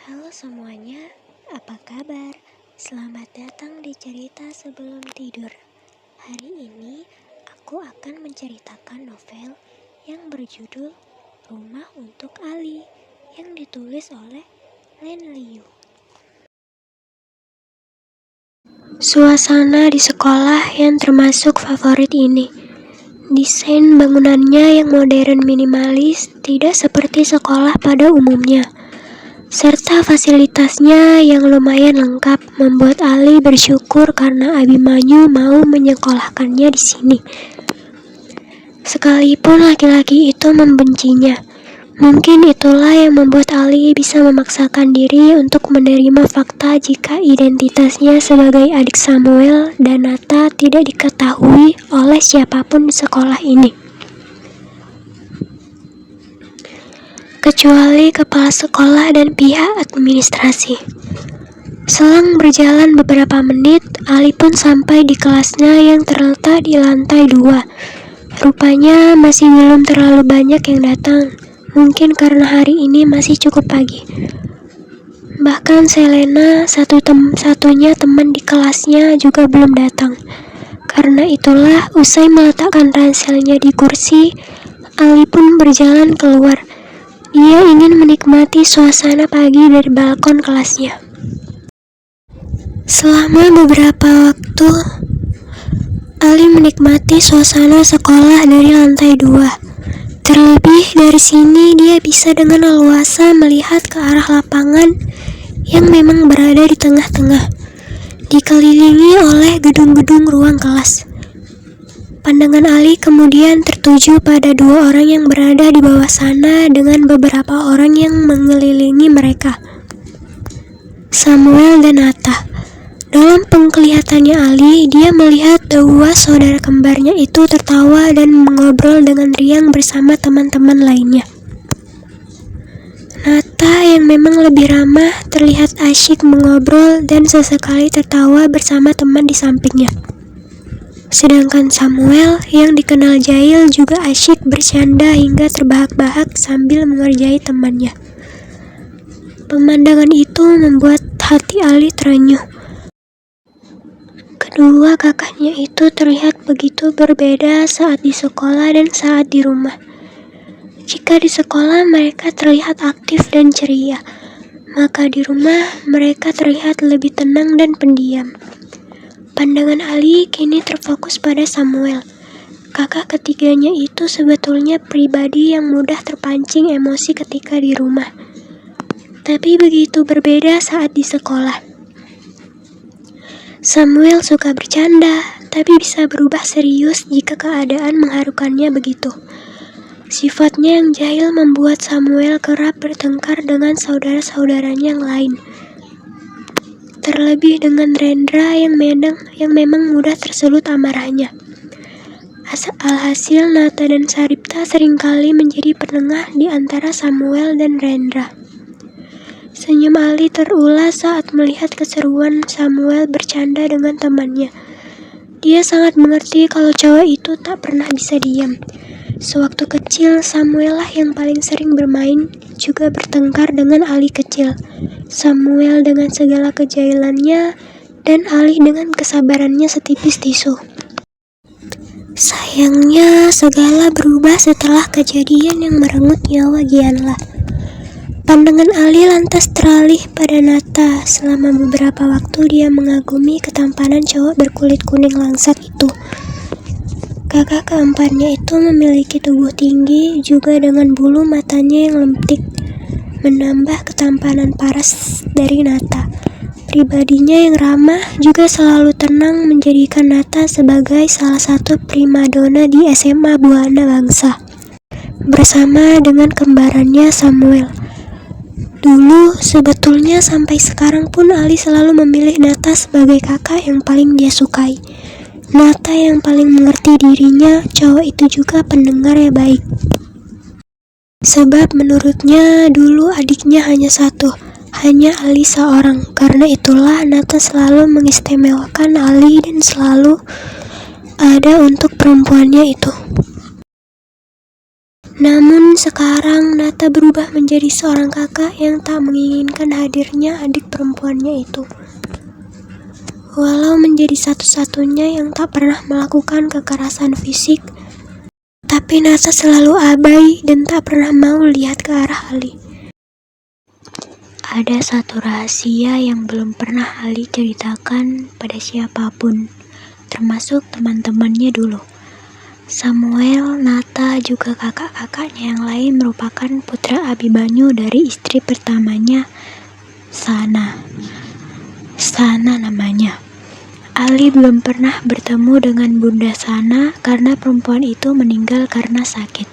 Halo semuanya, apa kabar? Selamat datang di cerita sebelum tidur. Hari ini aku akan menceritakan novel yang berjudul Rumah untuk Ali yang ditulis oleh Len Liu. Suasana di sekolah yang termasuk favorit ini. Desain bangunannya yang modern minimalis, tidak seperti sekolah pada umumnya. Serta fasilitasnya yang lumayan lengkap membuat Ali bersyukur karena Abimanyu mau menyekolahkannya di sini. Sekalipun laki-laki itu membencinya, mungkin itulah yang membuat Ali bisa memaksakan diri untuk menerima fakta jika identitasnya sebagai adik Samuel dan Nata tidak diketahui oleh siapapun di sekolah ini. Kecuali kepala sekolah dan pihak administrasi. Selang berjalan beberapa menit, Ali pun sampai di kelasnya yang terletak di lantai 2. Rupanya masih belum terlalu banyak yang datang, mungkin karena hari ini masih cukup pagi. Bahkan Selena, satu-satunya teman di kelasnya juga belum datang. Karena itulah, usai meletakkan ranselnya di kursi, Ali pun berjalan keluar. Dia ingin menikmati suasana pagi dari balkon kelasnya. Selama beberapa waktu, Ali menikmati suasana sekolah dari lantai 2. Terlebih dari sini, dia bisa dengan leluasa melihat ke arah lapangan yang memang berada di tengah-tengah, dikelilingi oleh gedung-gedung ruang kelas. Pandangan Ali kemudian tertuju pada dua orang yang berada di bawah sana dengan beberapa orang yang mengelilingi mereka. Samuel dan Nata. Dalam penglihatannya Ali, dia melihat dua saudara kembarnya itu tertawa dan mengobrol dengan riang bersama teman-teman lainnya. Nata yang memang lebih ramah terlihat asyik mengobrol dan sesekali tertawa bersama teman di sampingnya. Sedangkan Samuel yang dikenal jahil juga asyik bercanda hingga terbahak-bahak sambil mengerjai temannya. Pemandangan itu membuat hati Ali terenyuh. Kedua kakaknya itu terlihat begitu berbeda saat di sekolah dan saat di rumah. Jika di sekolah mereka terlihat aktif dan ceria, maka di rumah mereka terlihat lebih tenang dan pendiam. Pandangan Ali kini terfokus pada Samuel. Kakak ketiganya itu sebetulnya pribadi yang mudah terpancing emosi ketika di rumah. Tapi begitu berbeda saat di sekolah. Samuel suka bercanda, tapi bisa berubah serius jika keadaan mengharukannya begitu. Sifatnya yang jahil membuat Samuel kerap bertengkar dengan saudara-saudaranya yang lain. Terlebih dengan Rendra yang memang mudah tersulut amarahnya. Alhasil Nata dan Saripta seringkali menjadi penengah di antara Samuel dan Rendra. Senyum Ali terulas saat melihat keseruan Samuel bercanda dengan temannya. Dia sangat mengerti kalau cowok itu tak pernah bisa diam. Sewaktu kecil, Samuel lah yang paling sering bermain, juga bertengkar dengan Ali kecil. Samuel dengan segala kejahilannya, dan Ali dengan kesabarannya setipis tisu. Sayangnya, segala berubah setelah kejadian yang merenggut nyawa Gianla. Pandangan Ali lantas teralih pada Nata. Selama beberapa waktu dia mengagumi ketampanan cowok berkulit kuning langsat itu. Kakak keempatnya itu memiliki tubuh tinggi, juga dengan bulu matanya yang lentik, menambah ketampanan paras dari Nata. Pribadinya yang ramah juga selalu tenang menjadikan Nata sebagai salah satu primadona di SMA Buana Bangsa, bersama dengan kembarannya Samuel. Dulu, sebetulnya sampai sekarang pun Ali selalu memilih Nata sebagai kakak yang paling dia sukai. Nata yang paling mengerti dirinya, cowok itu juga pendengar yang baik. Sebab menurutnya dulu adiknya hanya satu, hanya Ali seorang. Karena itulah Nata selalu mengistimewakan Ali dan selalu ada untuk perempuannya itu. Namun sekarang Nata berubah menjadi seorang kakak yang tak menginginkan hadirnya adik perempuannya itu. Walau menjadi satu-satunya yang tak pernah melakukan kekerasan fisik, tapi Nata selalu abai dan tak pernah mau lihat ke arah Ali. Ada satu rahasia yang belum pernah Ali ceritakan pada siapapun, termasuk teman-temannya dulu. Samuel, Nata, juga kakak-kakaknya yang lain merupakan putra Abimanyu dari istri pertamanya, Sana. Sana namanya. Ali belum pernah bertemu dengan Bunda Sana karena perempuan itu meninggal karena sakit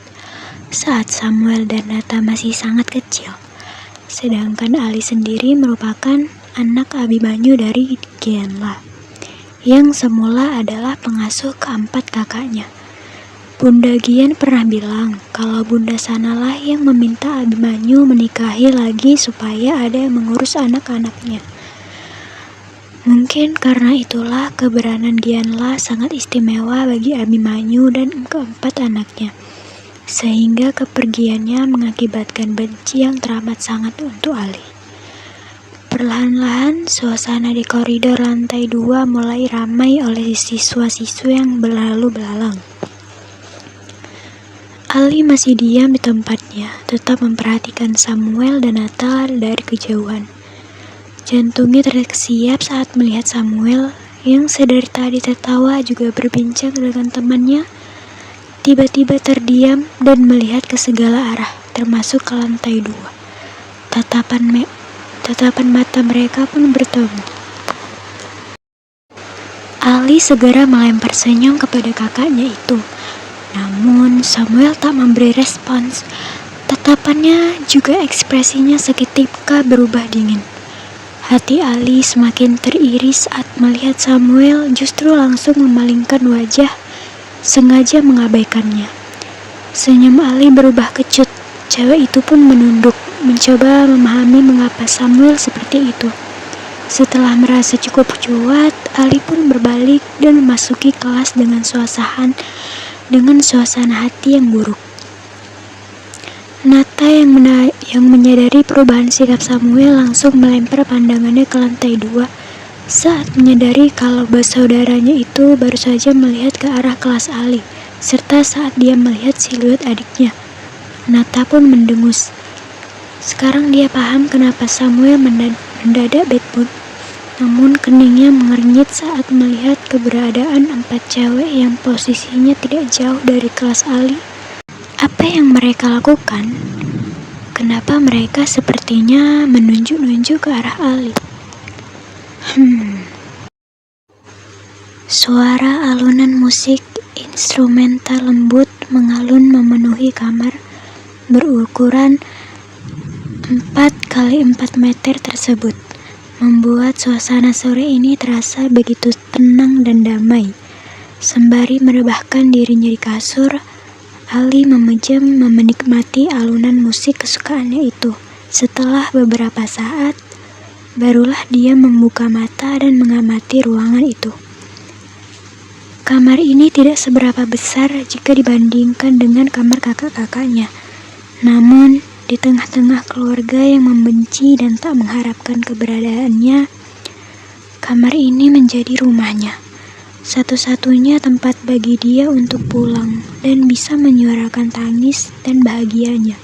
saat Samuel dan Nata masih sangat kecil. Sedangkan Ali sendiri merupakan anak Abimanyu dari Genla, yang semula adalah pengasuh keempat kakaknya. Bunda Gian pernah bilang kalau Bunda Sanalah yang meminta Abimanyu menikahi lagi supaya ada yang mengurus anak-anaknya. Mungkin karena itulah keberanian Gianla sangat istimewa bagi Abimanyu dan keempat anaknya, sehingga kepergiannya mengakibatkan benci yang teramat sangat untuk Ali. Perlahan-lahan suasana di koridor lantai 2 mulai ramai oleh siswa-siswi yang berlalu belalang. Ali masih diam di tempatnya, tetap memperhatikan Samuel dan Nata dari kejauhan. Jantungnya tersiap saat melihat Samuel yang sedari tadi tertawa juga berbincang dengan temannya, tiba-tiba terdiam dan melihat ke segala arah, termasuk ke lantai 2. Tatapan mata mereka pun bertemu. Ali segera melempar senyum kepada kakaknya itu. Namun Samuel tak memberi respons. Tatapannya juga ekspresinya seketika berubah dingin. Hati Ali semakin teriris saat melihat Samuel justru langsung memalingkan wajah, sengaja mengabaikannya. Senyum Ali berubah kecut. Cewek itu pun menunduk, mencoba memahami mengapa Samuel seperti itu. Setelah merasa cukup cuat, Ali pun berbalik dan memasuki kelas dengan suasana hati yang buruk. Nata yang menyadari perubahan sikap Samuel langsung melempar pandangannya ke lantai 2 saat menyadari kalau saudaranya itu baru saja melihat ke arah kelas Ali, serta saat dia melihat siluet adiknya. Nata pun mendengus. Sekarang dia paham kenapa Samuel mendadak bad mood. Namun keningnya mengernyit saat melihat keberadaan 4 cewek yang posisinya tidak jauh dari kelas Ali. Apa yang mereka lakukan? Kenapa mereka sepertinya menunjuk-nunjuk ke arah Ali? Suara alunan musik instrumental lembut mengalun memenuhi kamar berukuran 4x4 meter tersebut, membuat suasana sore ini terasa begitu tenang dan damai. Sembari merebahkan dirinya di kasur, Ali memejam menikmati alunan musik kesukaannya itu. Setelah beberapa saat, barulah dia membuka mata dan mengamati ruangan itu. Kamar ini tidak seberapa besar jika dibandingkan dengan kamar kakak-kakaknya. Namun, di tengah-tengah keluarga yang membenci dan tak mengharapkan keberadaannya, kamar ini menjadi rumahnya. Satu-satunya tempat bagi dia untuk pulang dan bisa menyuarakan tangis dan bahagianya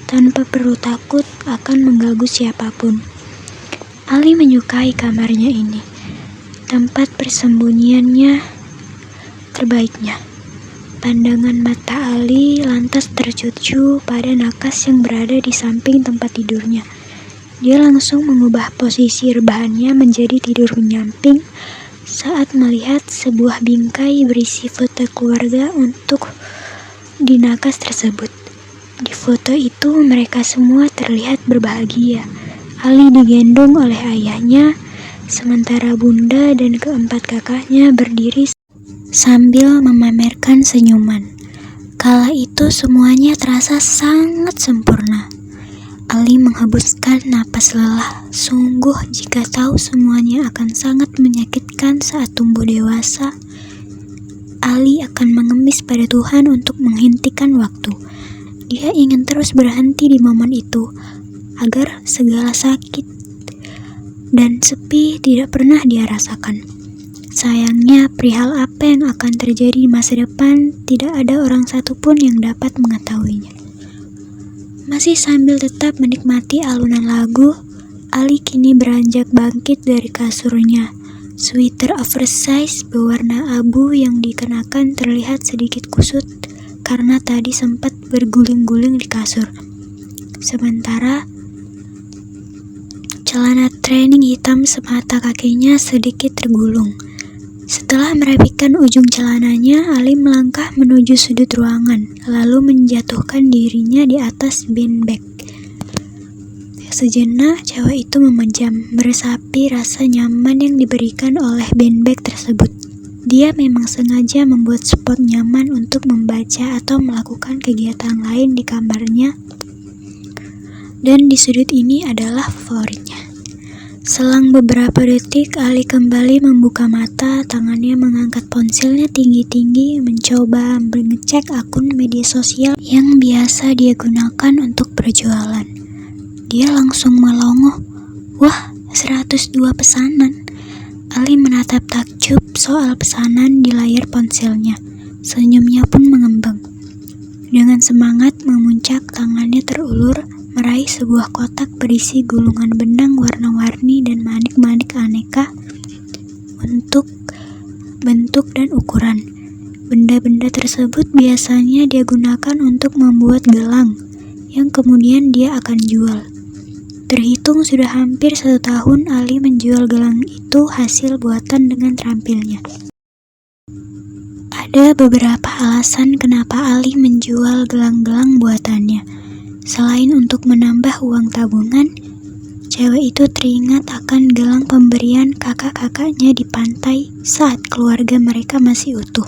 tanpa perlu takut akan mengganggu siapapun. Ali menyukai kamarnya ini, tempat persembunyiannya terbaiknya. Pandangan mata Ali lantas tertuju pada nakas yang berada di samping tempat tidurnya. Dia langsung mengubah posisi rebahannya menjadi tidur menyamping saat melihat sebuah bingkai berisi foto keluarga untuk di nakas tersebut. Di foto itu mereka semua terlihat berbahagia. Ali digendong oleh ayahnya, sementara bunda dan keempat kakaknya berdiri sambil memamerkan senyuman. Kala itu semuanya terasa sangat sempurna. Ali menghembuskan napas lelah. Sungguh jika tahu semuanya akan sangat menyakitkan saat tumbuh dewasa, Ali akan mengemis pada Tuhan untuk menghentikan waktu Dia ingin terus berhenti di momen itu, agar segala sakit dan sepi tidak pernah dia rasakan. Sayangnya, perihal apa yang akan terjadi di masa depan, tidak ada orang satupun yang dapat mengetahuinya. Masih sambil tetap menikmati alunan lagu, Ali kini beranjak bangkit dari kasurnya. Sweater oversize berwarna abu yang dikenakan terlihat sedikit kusut karena tadi sempat berguling-guling di kasur. Sementara celana training hitam semata kakinya sedikit tergulung. Setelah merapikan ujung celananya, Ali melangkah menuju sudut ruangan, lalu menjatuhkan dirinya di atas beanbag. Sejenak, cewek itu memejam, meresapi rasa nyaman yang diberikan oleh beanbag tersebut. Dia memang sengaja membuat spot nyaman untuk membaca atau melakukan kegiatan lain di kamarnya, dan di sudut ini adalah favoritnya. Selang beberapa detik, Ali kembali membuka mata, tangannya mengangkat ponselnya tinggi-tinggi, mencoba mengecek akun media sosial yang biasa dia gunakan untuk berjualan. Dia langsung melongo. Wah, 102 pesanan. Ali menatap takjub soal pesanan di layar ponselnya. Senyumnya pun mengembang. Dengan semangat memuncak, tangannya terulur, meraih sebuah kotak berisi gulungan benang warna-warni dan manik-manik aneka untuk bentuk dan ukuran. Benda-benda tersebut biasanya dia gunakan untuk membuat gelang, yang kemudian dia akan jual. Terhitung sudah hampir 1 tahun Ali menjual gelang itu hasil buatan dengan terampilnya. Ada beberapa alasan kenapa Ali menjual gelang-gelang buatannya. Selain untuk menambah uang tabungan, cewek itu teringat akan gelang pemberian kakak-kakaknya di pantai saat keluarga mereka masih utuh.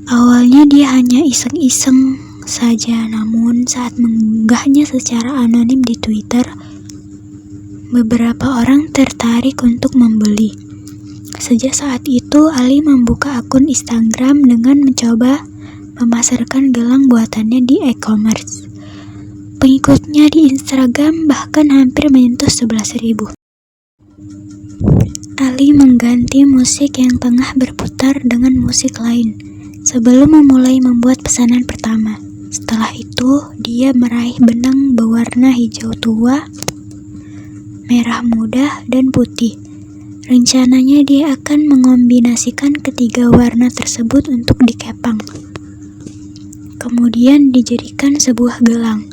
Awalnya dia hanya iseng-iseng saja, namun saat mengunggahnya secara anonim di Twitter, beberapa orang tertarik untuk membeli. Sejak saat itu, Ali membuka akun Instagram dengan mencoba memasarkan gelang buatannya di e-commerce. Pengikutnya di Instagram bahkan hampir menyentuh 11.000. Ali mengganti musik yang tengah berputar dengan musik lain sebelum memulai membuat pesanan pertama. Setelah itu, dia meraih benang berwarna hijau tua, merah muda, dan putih. Rencananya dia akan mengombinasikan ketiga warna tersebut untuk dikepang, kemudian dijadikan sebuah gelang.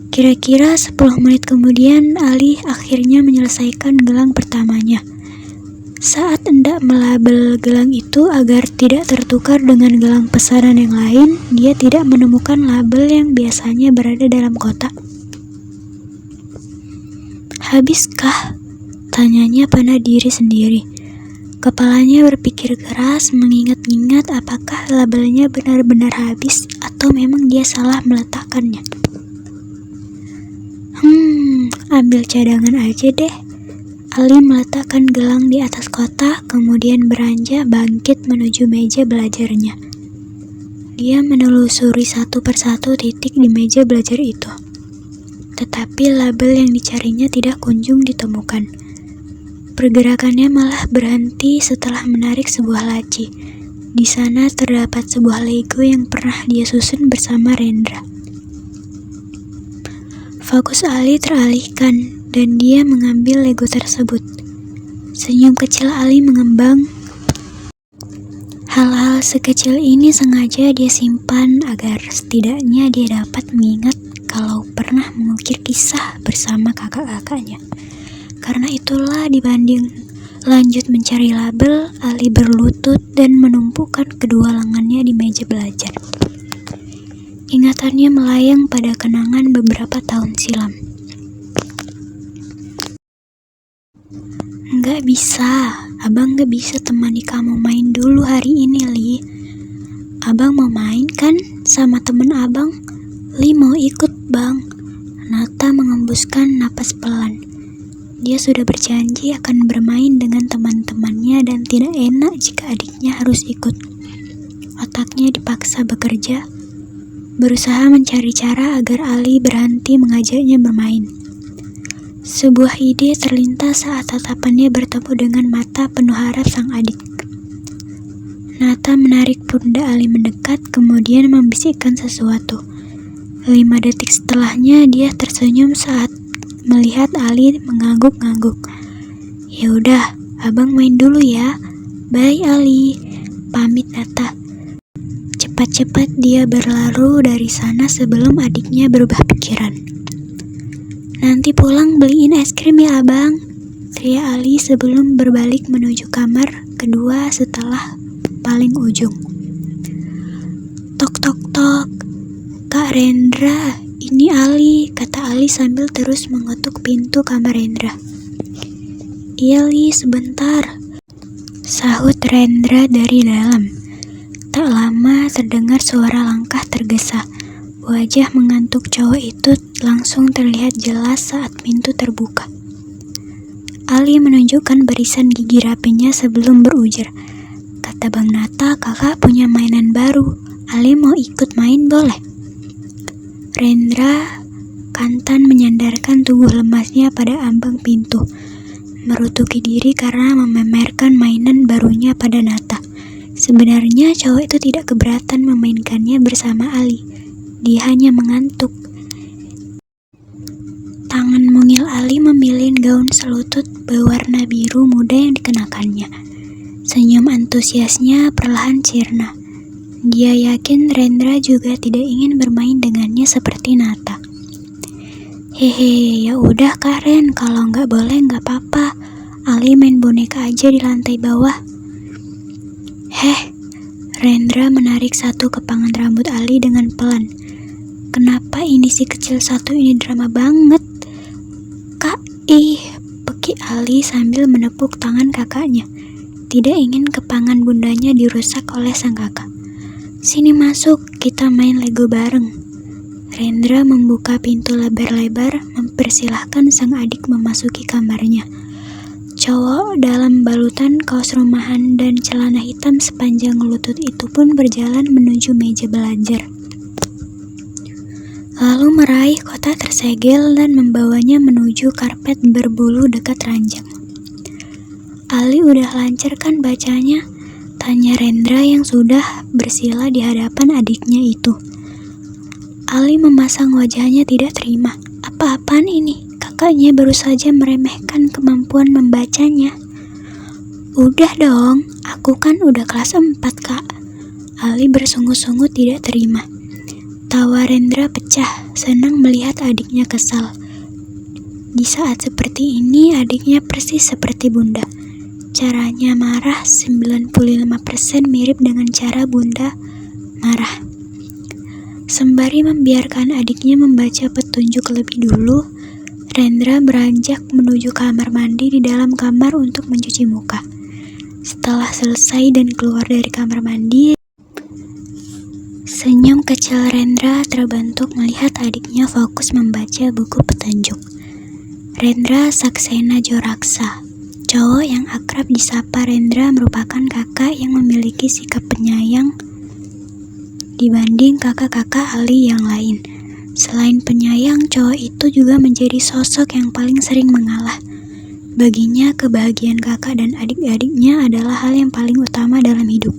Kira-kira 10 menit kemudian, Ali akhirnya menyelesaikan gelang pertamanya. Saat hendak melabel gelang itu agar tidak tertukar dengan gelang pesanan yang lain, dia tidak menemukan label yang biasanya berada dalam kotak. Habiskah? Tanyanya pada diri sendiri. Kepalanya berpikir keras, mengingat-ingat apakah labelnya benar-benar habis atau memang dia salah meletakkannya. Ambil cadangan aja deh. Ali meletakkan gelang di atas kotak, kemudian beranjak bangkit menuju meja belajarnya. Dia menelusuri satu persatu titik di meja belajar itu. Tetapi label yang dicarinya tidak kunjung ditemukan. Pergerakannya malah berhenti setelah menarik sebuah laci. Di sana terdapat sebuah Lego yang pernah dia susun bersama Rendra. Fokus Ali teralihkan dan dia mengambil Lego tersebut. Senyum kecil Ali mengembang. Hal-hal sekecil ini sengaja dia simpan agar setidaknya dia dapat mengingat kalau pernah mengukir kisah bersama kakak-kakaknya. Karena itulah dibanding lanjut mencari label, Ali berlutut dan menumpukan kedua lengannya di meja belajar. Ingatannya melayang pada kenangan beberapa tahun silam. Nggak bisa, abang nggak bisa temani kamu main dulu hari ini, Li. Abang mau main kan sama temen abang? Li mau ikut, bang. Nata mengembuskan napas pelan. Dia sudah berjanji akan bermain dengan teman-temannya dan tidak enak jika adiknya harus ikut. Otaknya dipaksa bekerja. berusaha mencari cara agar Ali berhenti mengajaknya bermain. Sebuah ide terlintas saat tatapannya bertemu dengan mata penuh harap sang adik. Nata menarik pundak Ali mendekat, kemudian membisikkan sesuatu. 5 detik setelahnya, dia tersenyum saat melihat Ali mengangguk-ngangguk. "Ya udah, abang main dulu ya. Bye Ali," pamit Nata. Cepat-cepat dia berlalu dari sana sebelum adiknya berubah pikiran. "Nanti pulang beliin es krim ya abang," teriak Ali sebelum berbalik menuju kamar kedua setelah paling ujung. "Tok tok tok, Kak Rendra, ini Ali," kata Ali sambil terus mengetuk pintu kamar Rendra. "Iya Li, sebentar," sahut Rendra dari dalam. Tak lama terdengar suara langkah tergesa. Wajah mengantuk cowok itu langsung terlihat jelas saat pintu terbuka. Ali menunjukkan barisan gigi rapinya sebelum berujar, "Kata Bang Nata, kakak punya mainan baru. Ali mau ikut main boleh?" Rendra kantan menyandarkan tubuh lemasnya pada ambang pintu, merutuki diri karena memamerkan mainan barunya pada Nata. Sebenarnya cowok itu tidak keberatan memainkannya bersama Ali. Dia hanya mengantuk. Tangan mungil Ali memilih gaun selutut berwarna biru muda yang dikenakannya. Senyum antusiasnya perlahan sirna. Dia yakin Rendra juga tidak ingin bermain dengannya seperti Nata. "Hehe, ya udah Kak Ren, kalau nggak boleh nggak apa-apa. Ali main boneka aja di lantai bawah." "Heh," Rendra menarik satu kepangan rambut Ali dengan pelan. "Kenapa ini si kecil satu ini drama banget?" "Kak, pekik Ali sambil menepuk tangan kakaknya. Tidak ingin kepangan bundanya dirusak oleh sang kakak. "Sini masuk, kita main Lego bareng." Rendra membuka pintu lebar-lebar, mempersilahkan sang adik memasuki kamarnya. Cowok dalam balutan kaos rumahan dan celana hitam sepanjang lutut itu pun berjalan menuju meja belajar. Lalu meraih kotak tersegel dan membawanya menuju karpet berbulu dekat ranjang. "Ali udah lancar kan bacanya?" tanya Rendra yang sudah bersila di hadapan adiknya itu. Ali memasang wajahnya tidak terima. "Apa-apaan ini? Kakaknya baru saja meremehkan kemampuan membacanya." "Udah dong, aku kan udah kelas 4 Kak." Ali bersungut-sungut tidak terima. Tawa Rendra pecah, senang melihat adiknya kesal. Di saat seperti ini adiknya persis seperti bunda. Caranya marah 95% mirip dengan cara bunda marah. Sembari membiarkan adiknya membaca petunjuk lebih dulu, Rendra beranjak menuju kamar mandi di dalam kamar untuk mencuci muka. Setelah selesai dan keluar dari kamar mandi, senyum kecil Rendra terbentuk melihat adiknya fokus membaca buku petunjuk. Rendra Saksena Joraksa. Cowok yang akrab disapa Rendra merupakan kakak yang memiliki sikap penyayang dibanding kakak-kakak Ali yang lain. Selain penyayang, cowok itu juga menjadi sosok yang paling sering mengalah. Baginya, kebahagiaan kakak dan adik-adiknya adalah hal yang paling utama dalam hidup.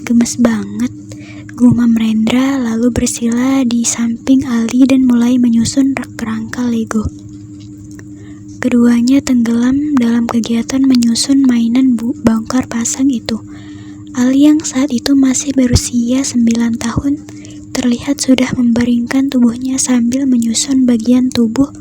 "Gemes banget," gumam Rendra lalu bersila di samping Ali dan mulai menyusun kerangka Lego. Keduanya tenggelam dalam kegiatan menyusun mainan bongkar pasang itu. Ali yang saat itu masih berusia 9 tahun terlihat sudah membaringkan tubuhnya sambil menyusun bagian tubuh